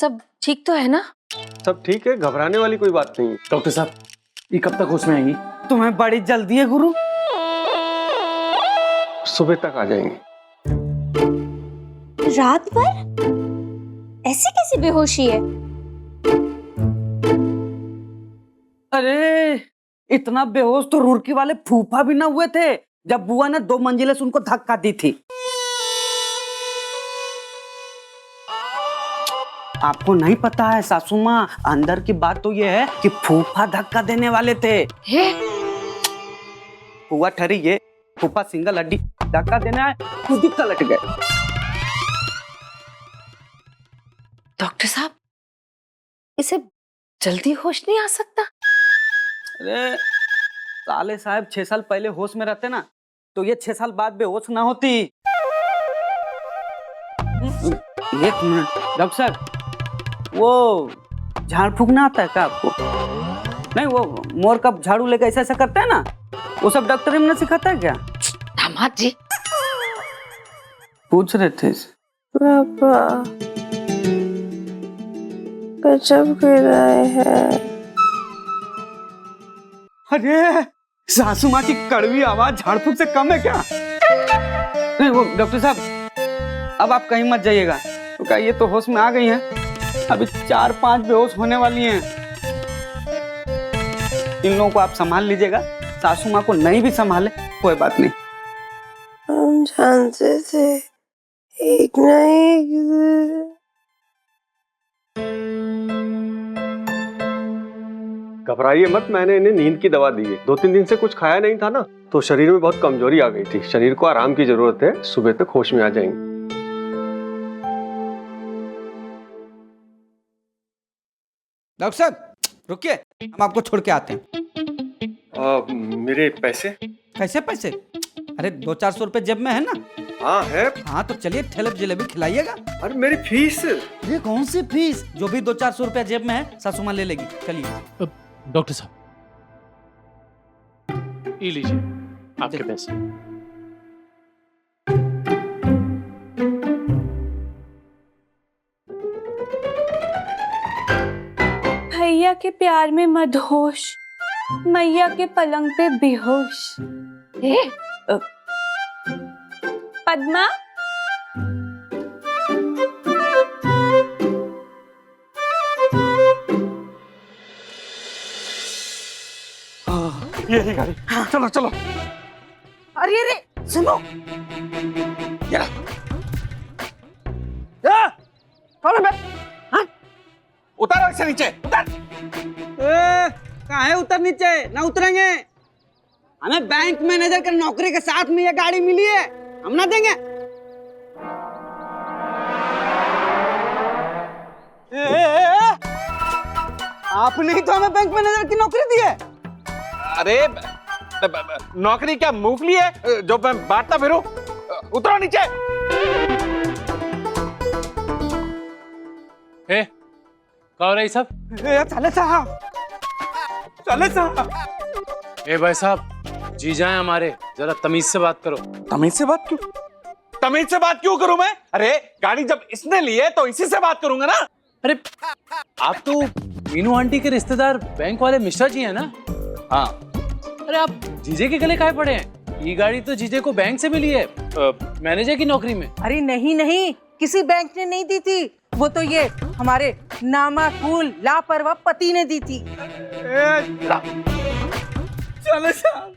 सब ठीक तो है ना? सब ठीक है, घबराने वाली कोई बात नहीं। डॉक्टर साहब, ये कब तक होश में आएंगी? तुम्हें बड़ी जल्दी है गुरु। सुबह तक आ जाएंगे। रात भर ऐसी कैसी बेहोशी है? अरे इतना बेहोश तो रुड़की वाले फूफा भी ना हुए थे जब बुआ ने 2 मंजिले से उनको धक्का दी थी। आपको नहीं पता है सासू माँ, अंदर की बात तो ये है कि फूफा धक्का देने वाले थे। बुआ ठहरी ये, फूफा सिंगल हड्डी धक्का देने आए, खुद ही पलट गए। डॉक्टर साहब, इसे जल्दी होश नहीं आ सकता? अरे साले साहब 6 साल पहले होश में रहते ना तो ये 6 साल बाद बेहोश ना होती। एक मिनट डॉक्टर साहब, वो झाड़ फूकना आता है क्या आपको? नहीं, वो मोर का झाड़ू लेकर ऐसा ऐसा करते हैं ना, वो सब डॉक्टर ने सिखाता है क्या? दामाद जी पूछ रहे थे। पापा गजब गिराए हैं। अरे सासू माँ की कड़वी आवाज झाड़ फूक से कम है क्या? नहीं वो डॉक्टर साहब, अब आप कहीं मत जाइएगा, तो क्या ये तो होश में आ गई हैं, अभी 4-5 बेहोश होने वाली हैं। इन लोगों को आप संभाल लीजिएगा, सासू माँ को नहीं भी संभाले कोई बात नहीं। हम जानते थे एक ना एक दिन। घबराइए मत, मैंने इन्हें नींद की दवा दी है। 2-3 दिन से कुछ खाया नहीं था ना, तो शरीर में बहुत कमजोरी आ गई थी। शरीर को आराम की जरूरत है, सुबह तक होश में आ जाएंगे। डॉक्टर साहब रुकिए, हम आपको छोड़ के आते हैं। मेरे पैसे? कैसे पैसे? अरे 200-400 रुपए जेब में है ना? हाँ है। हाँ तो चलिए ठेले जलेबी खिलाइएगा। अरे मेरी फीस? ये कौन सी फीस? जो भी 200-400 रुपया जेब में है सासू माँ ले लेगी। चलिए। डॉक्टर साहब, ये लीजिए आपके पैसे। भैया के प्यार में मदहोश, मैया के पलंग पे बेहोश। पद्मा, यही गाड़ी। चलो चलो। अरे अरे सुनो, उतारो इसे नीचे, उतर। कहाँ है उतर नीचे? ना उतरेंगे, हमें बैंक मैनेजर के नौकरी के साथ में ये गाड़ी मिली है, हम ना देंगे। आपने ही तो हमें बैंक मैनेजर की नौकरी दी है। अरे नौकरी क्या मूंगफली है जो मैं बांटता फिरूं? उतरो नीचे। क्या हो रहा है सब? चले साहब, चले साहब। ए भाई साहब, जी जाए हमारे, जरा तमीज से बात करो। तमीज से बात क्यों? तमीज से बात क्यों करूं मैं? अरे गाड़ी जब इसने ली है तो इसी से बात करूंगा ना। अरे आप तो मीनू आंटी के रिश्तेदार बैंक वाले मिश्रा जी हैं ना? हाँ। अरे आप जीजे के गले काहे पड़े हैं? ये गाड़ी तो जीजे को बैंक से मिली है, मैनेजर की नौकरी में। अरे नहीं नहीं, किसी बैंक ने नहीं दी थी, वो तो ये हमारे नामाकूल लापरवाह पति ने दी थी। चले साहब,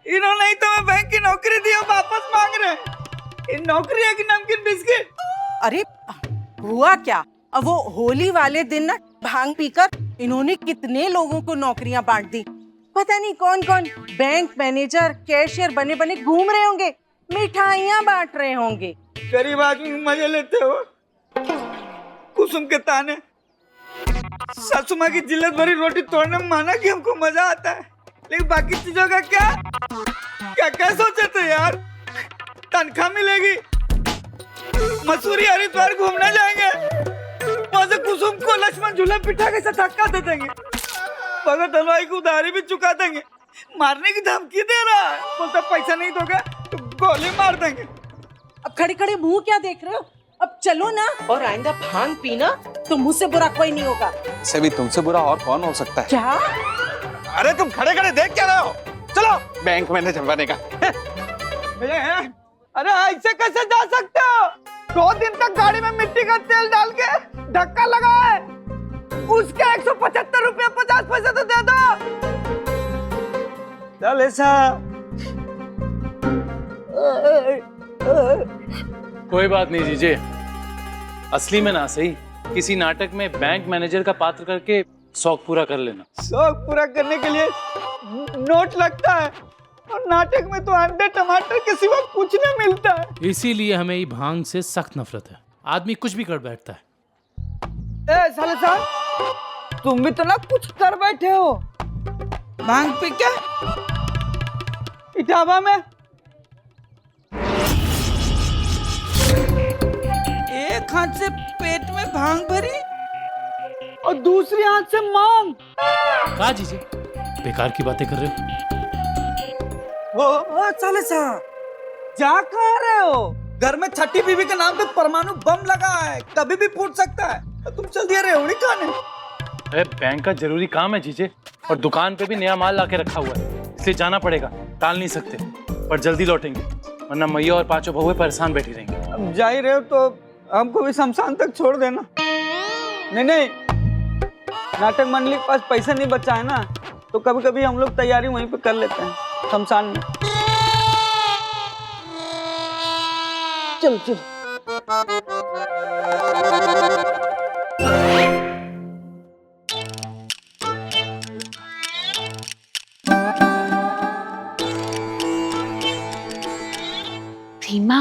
इन्होंने ही तो बैंक की नौकरी दी, अब वापस मांग रहे हैं। इन नौकरी है कि नमकीन बिस्किट? अरे हुआ क्या, अब वो होली वाले दिन ना भांग पीकर इन्होंने कितने लोगों को नौकरियां बांट दी। पता नहीं कौन कौन बैंक मैनेजर कैशियर बने बने घूम रहे होंगे, मिठाइयां बांट रहे होंगे। गरीब आदमी मजे लेते हो। कुसुम के ताने, सासू माँ की जिल्लत भरी रोटी तोड़ने में माना कि हमको मजा आता है, लेकिन बाकी चीजों का क्या क्या क्या सोचे थे यार? तनख्वाह मिलेगी, मसूरी हरिद्वार घूमने जाएंगे, वहां से कुसुम को लक्ष्मण झूला पिठा के साथ धक्का दे देंगे, भगत हलवाई को उधारी भी चुका देंगे, मारने की धमकी दे रहा है, बोलता पैसा नहीं दोगे तो गोली मार देंगे। अब खड़े खड़े मुंह क्या देख रहे हो? अब चलो ना, और आइंदा भांग पीना तो मुझसे बुरा कोई नहीं होगा। इसे भी तुमसे बुरा और कौन हो सकता है? क्या? अरे तुम खड़े खड़े देख क्या रहे हो? चलो बैंक मैनेजर बनेगा। अरे ऐसे कैसे जा सकते हो? 2 दिन तक गाड़ी में मिट्टी का तेल डाल के धक्का लगा है, उसके 175 रुपया 50 पैसे तो दे दो। चल ऐसा कोई बात नहीं जीजे, असली में ना सही किसी नाटक में बैंक मैनेजर का पात्र करके शौक पूरा कर लेना। शौक पूरा करने के लिए नोट लगता है, और नाटक में तो अंडे टमाटर के सिवा कुछ नहीं मिलता है। इसीलिए हमें ये भांग से सख्त नफरत है। आदमी कुछ भी कर बैठता है। ए साले साहब, तुम भी तो ना कुछ कर बैठे हो। भांग पी क्या इटावा में एक हाथ से पेट में भांग भरी और दूसरी हाथ से मांग। कहा जीजे, बेकार की बातें कर रहे हो। ओ साले साहब, जा कहाँ रहे हो? घर में छठी बीवी के नाम पे परमाणु बम लगा है, कभी भी फूट सकता है। तुम चल दिया रेवड़ी खाने। अरे बैंक का जरूरी काम है जीजे, और दुकान पे भी नया माल लाके रखा हुआ है, इसलिए जाना पड़ेगा। टाल नहीं सकते, पर जल्दी लौटेंगे, वरना मैया और पांचों बहुएं परेशान बैठी रहेंगी। अब जा ही रहे हो तो हमको भी शमशान तक छोड़ देना। नहीं, नाटक मंडली के पास पैसा नहीं बचा है ना, तो कभी कभी हम लोग तैयारी वहीं पे कर लेते हैं शमशान में। चलो चलो। रीमा,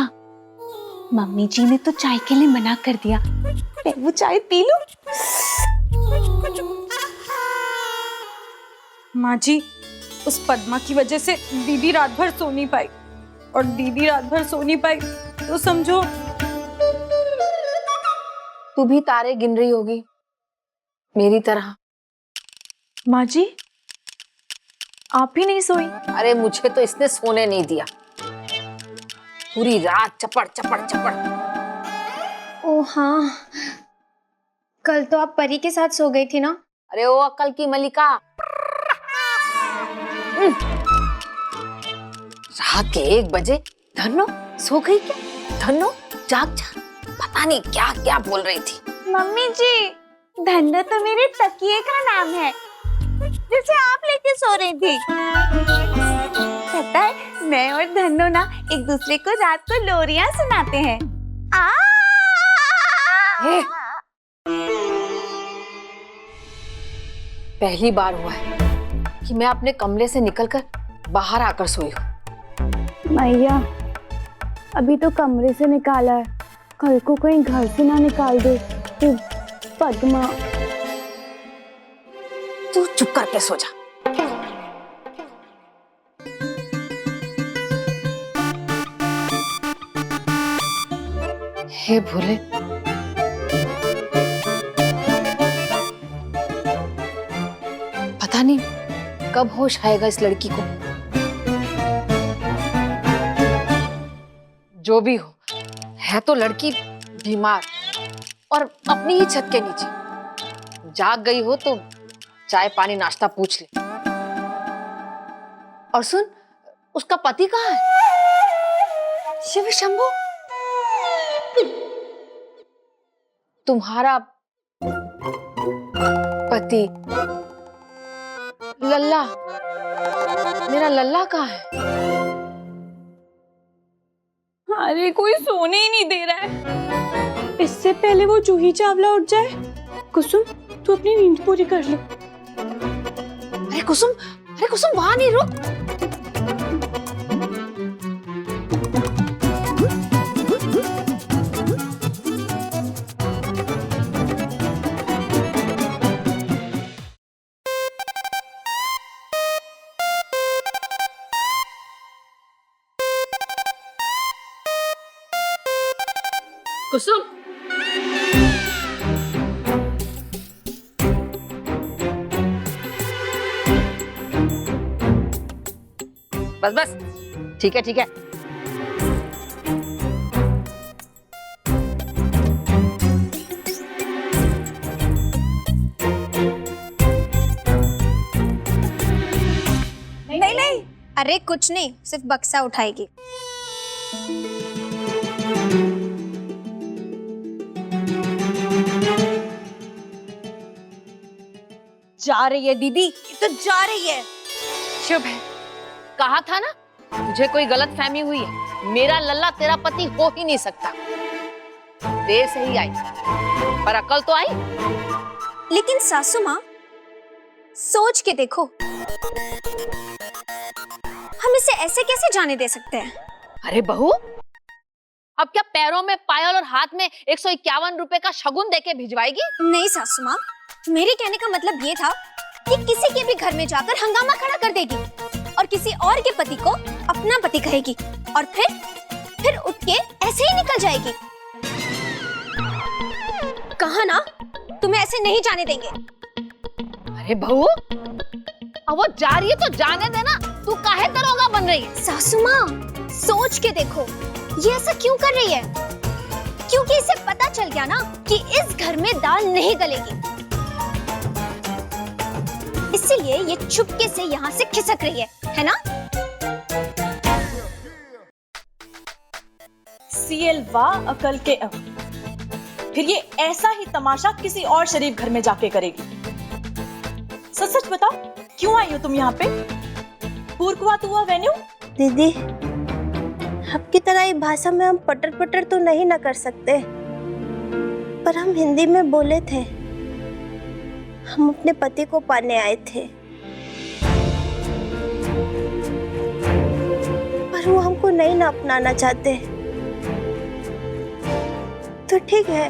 मम्मी जी ने तो चाय के लिए मना कर दिया, मैं वो चाय पी लूं? माँ जी, उस पद्मा की वजह से दीदी रात भर सो नहीं पाई, और दीदी रात भर सो नहीं पाई तो समझो तू भी तारे गिन रही होगी मेरी तरह। माँ जी, आप ही नहीं सोई? अरे मुझे तो इसने सोने नहीं दिया, पूरी रात चपड़ चपड़ चपड़। ओ हाँ, कल तो आप परी के साथ सो गई थी ना? अरे ओ अकल की मलिका, रात के 1 बजे धनो सो गई क्या? धनो जाग जा, पता नहीं क्या क्या बोल रही थी। मम्मी जी, धन्नो तो मेरे तकिए का नाम है, जिसे आप लेके सो रही थी। पता है, मैं और धन्नो ना एक दूसरे को रात को लोरियां सुनाते हैं। पहली बार हुआ है कि मैं अपने कमरे से निकलकर बाहर आकर सोई हूँ। मैया, अभी तो कमरे से निकाला है, कल को कहीं घर से ना निकाल दे तो पद्मा। तू चुप करके सो जा। हे भोले, पता नहीं कब होश आएगा इस लड़की को। जो भी हो, है तो लड़की बीमार और अपनी ही छत के नीचे। जाग गई हो तो चाय पानी नाश्ता पूछ ले। और सुन, उसका पति कहाँ है? शिव शंभू, तुम्हारा पति लल्ला, मेरा लल्ला कहाँ है? अरे कोई सोने ही नहीं दे रहा है। इससे पहले वो जूही चावला उठ जाए। कुसुम, तू अपनी नींद पूरी कर ले। अरे कुसुम वहां नहीं, रुक। कुसुम, बस ठीक है। अरे कुछ नहीं, सिर्फ बक्सा उठाएगी। जा रही है दीदी, ये तो जा रही है। शुभ है, कहा था ना तुझे कोई गलत फहमी हुई है। मेरा लल्ला तेरा पति हो ही नहीं सकता। देर से ही आई पर अकल तो आई। लेकिन सासू माँ, सोच के देखो, हम इसे ऐसे कैसे जाने दे सकते हैं? अरे बहू, अब क्या पैरों में पायल और हाथ में 151 रुपए का शगुन देके भिजवाएगी? नहीं सासू माँ, मेरे कहने का मतलब ये था कि किसी के भी घर में जाकर हंगामा खड़ा कर देगी और किसी और के पति को अपना पति कहेगी और फिर उठ के ऐसे ही निकल जाएगी। कहा ना, तुम्हें ऐसे नहीं जाने देंगे। अरे बहू, अब वो जा रही है तो जाने देना, तू काहे दरोगा बन रही है? सासू माँ, सोच के देखो, ये ऐसा क्यों कर रही है? क्योंकि इसे पता चल गया ना कि इस घर में दाल नहीं गलेगी, इसीलिए ये चुपके से यहाँ से खिसक रही है ना? सीएल वाह अकल के अब। फिर ये ऐसा ही तमाशा किसी और शरीफ घर में जाके करेगी। सच सच बताओ, क्यों आई हो तुम यहाँ पे? पूर्कवात हुआ वेन्यू? दीदी, आपकी तरह ही भाषा में हम पटर पटर तो नहीं ना कर सकते, पर हम हिंदी में बोले थे। हम अपने पति को पाने आए थे, पर वो हमको नहीं ना अपनाना चाहते। तो ठीक है,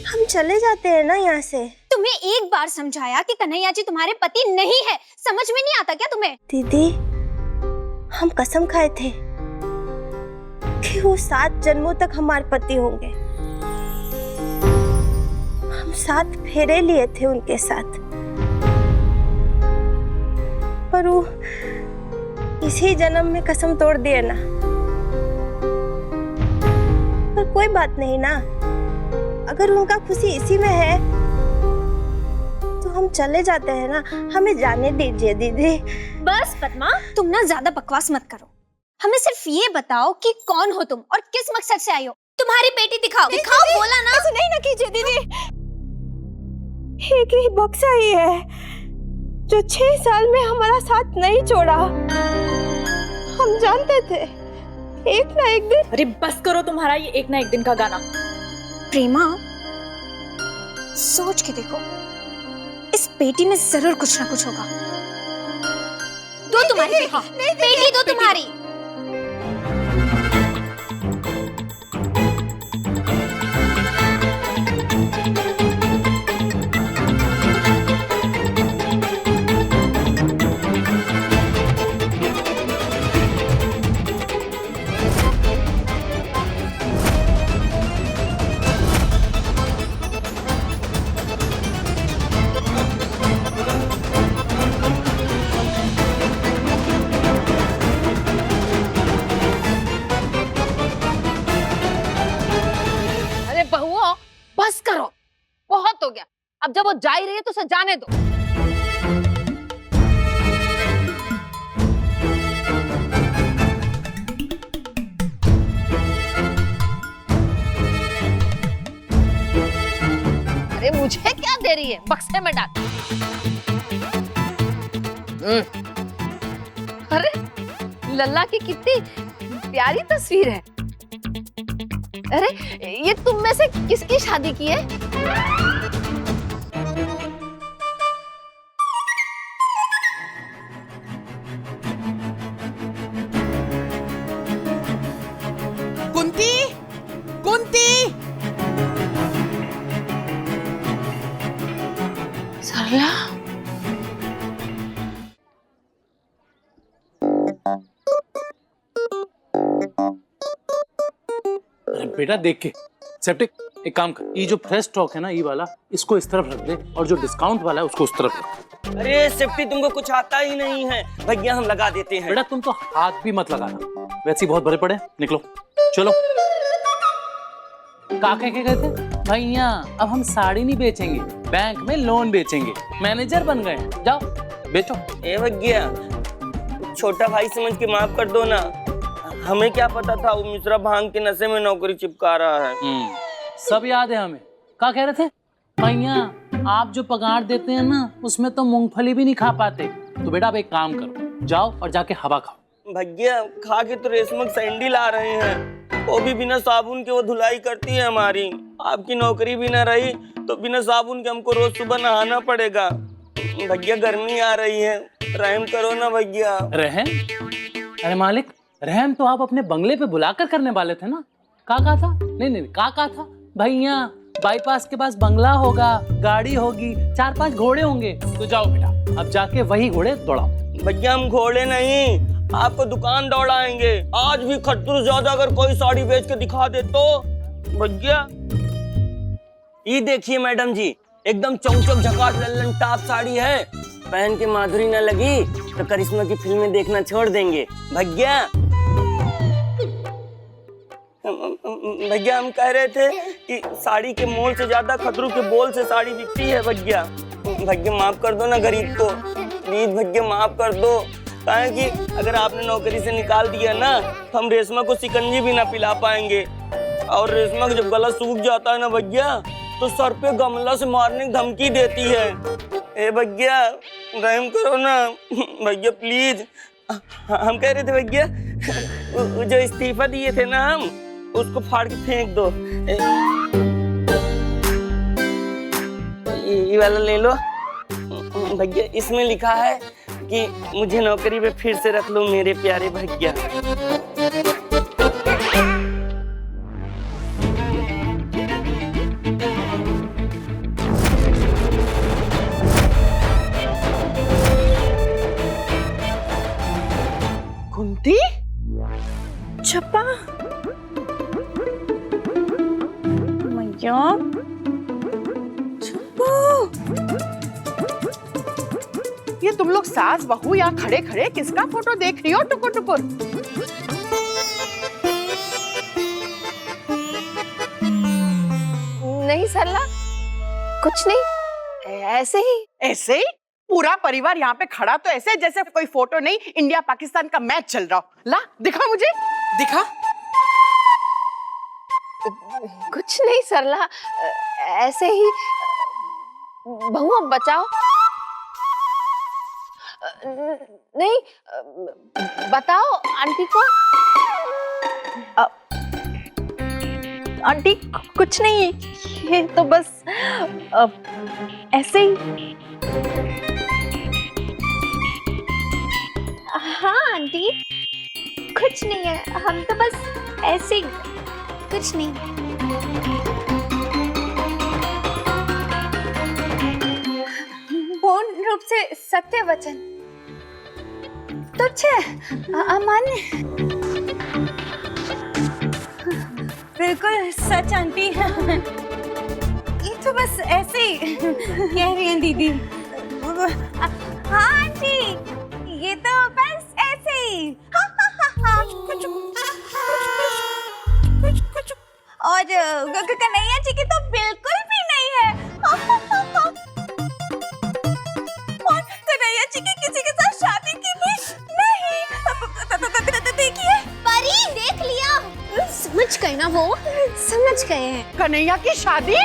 हम चले जाते हैं ना यहाँ से। तुम्हें एक बार समझाया कि कन्हैया जी तुम्हारे पति नहीं है, समझ में नहीं आता क्या तुम्हें? दीदी, हम कसम खाए थे कि वो 7 जन्मों तक हमारे पति होंगे। हम 7 फेरे लिए थे उनके साथ, पर वो इसी जन्म में कसम तोड़ दिए ना। पर कोई बात नहीं ना, अगर उनका खुशी इसी में है तो हम चले जाते हैं ना। हमें जाने दीजिए दीदी। बस पद्मा, तुम ना ज्यादा बकवास मत करो। हमें सिर्फ ये बताओ कि कौन हो तुम और किस मकसद से आई हो। तुम्हारी बेटी दिखाओ, दिखाओ, बोला ना। ऐसे नहीं ना कीजिए दीदी। एक ही बक्सा ही है जो 6 साल में हमारा साथ नहीं छोड़ा। हम जानते थे एक ना एक दिन। अरे बस करो तुम्हारा ये एक ना एक दिन का गाना। प्रेमा, सोच के देखो, इस पेटी में जरूर कुछ ना कुछ होगा। दो तुम्हारी बेटी, बेटी दो तुम्हारी। बस करो, बहुत हो गया। अब जब वो जा ही रही है तो उसे जाने दो। अरे मुझे क्या दे रही है, बक्से में डाल। अरे लल्ला की कितनी प्यारी तस्वीर है। अरे ये तुम में से किसकी शादी की है? कुंती, कुंती। सरला, बेटा देख के सेप्टिक, एक काम कर, ये जो फ्रेश स्टॉक है ना, ये वाला इसको इस तरफ रख दे और जो डिस्काउंट वाला है उसको उस तरफ रख। अरे सेफ्टी, तुमको कुछ आता ही नहीं है भैया, हम लगा देते हैं। बेटा तुम तो हाथ भी मत लगाना, वैसे ही बहुत भरे पड़े। निकलो, चलो। काके क्या कहते? भैया अब हम साड़ी नहीं बेचेंगे, बैंक में लोन बेचेंगे, मैनेजर बन गए। जाओ बेचो। ए भैया, छोटा भाई समझ के माफ कर दो ना। हमें क्या पता था वो मिश्रा भांग के नशे में नौकरी चिपका रहा है। सब याद है हमें। क्या कह रहे थे भैया, आप जो पगार देते हैं ना उसमें तो मूंगफली भी नहीं खा पाते। तो बेटा आप एक काम करो, जाओ और जाके हवा खाओ। भैया खा के तो रेशमक सैंडल ला रहे हैं, वो भी बिना साबुन के वो धुलाई करती है हमारी। आपकी नौकरी भी ना रही तो बिना साबुन के हमको रोज सुबह नहाना पड़ेगा। भैया गर्मी आ रही है, रहम करो ना भैया। रहम? अरे मालिक, रहम तो आप अपने बंगले पे बुलाकर करने वाले थे ना। का कहा था? नहीं, का कहा था भैया, बाईपास के पास बंगला होगा, गाड़ी होगी, 4-5 घोड़े होंगे। तो जाओ बेटा, अब जाके वही घोड़े दौड़ाओ। भैया हम घोड़े नहीं, आपको दुकान दौड़ाएंगे। आज भी खट्टर ज्यादा अगर कोई साड़ी बेच के दिखा दे तो। भैया ये देखिए मैडम जी, एकदम चौचक झकास लल्लन टॉप साड़ी है। पहन के माधुरी न लगी तो करिश्मा की फिल्में देखना छोड़ देंगे। भैया हम कह रहे थे कि साड़ी के मोल से ज्यादा खतरू के बोल से साड़ी बिकती है। भैया माफ कर दो ना गरीब को, प्लीज भैया माफ कर दो। कहे कि अगर आपने नौकरी से निकाल दिया ना तो हम रेशमा को शिकंजी भी ना पिला पाएंगे। और रेशमा जब गला सूख जाता है ना भैया तो सर पे गमला से मारने की धमकी देती है। ए भैया रहम करो ना भैया प्लीज। हम कह रहे थे भैया जो इस्तीफा दिए थे ना हम, उसको फाड़ के फेंक दो। ये वाला ले लो भैया, इसमें लिखा है कि मुझे नौकरी पे फिर से रख लो मेरे प्यारे भैया। कुंती? छप्पा मैया, ये तुम लोग सास बहू यहाँ खड़े खड़े किसका फोटो देख रही हो टुकुर टुकुर? नहीं सरला, कुछ नहीं, ऐसे ही। ऐसे ही? पूरा परिवार यहाँ पे खड़ा तो ऐसे जैसे कोई फोटो नहीं, इंडिया पाकिस्तान का मैच चल रहा हो। ला दिखा मुझे, दिखा। कुछ नहीं सरला, ऐसे ही। बहू बचाओ। नहीं, बताओ आंटी को। आंटी कुछ नहीं, ये तो बस ऐसे ही। हाँ आंटी कुछ नहीं है, हम तो बस ऐसे ही, कुछ नहीं। पूर्ण रूप से सत्य वचन, तुच्छ अमान्य, बिल्कुल सच आंटी। ये तो बस ऐसे ही कह रही हैं दीदी। हाँ आंटी, ये तो बस ऐसे ही। और कन्हैया जी की तो बिल्कुल भी नहीं है। और कन्हैया जी की किसी के साथ शादी की भी नहीं। देखिए परी, देख लिया। समझ गए ना, वो समझ गए हैं। कन्हैया की शादी?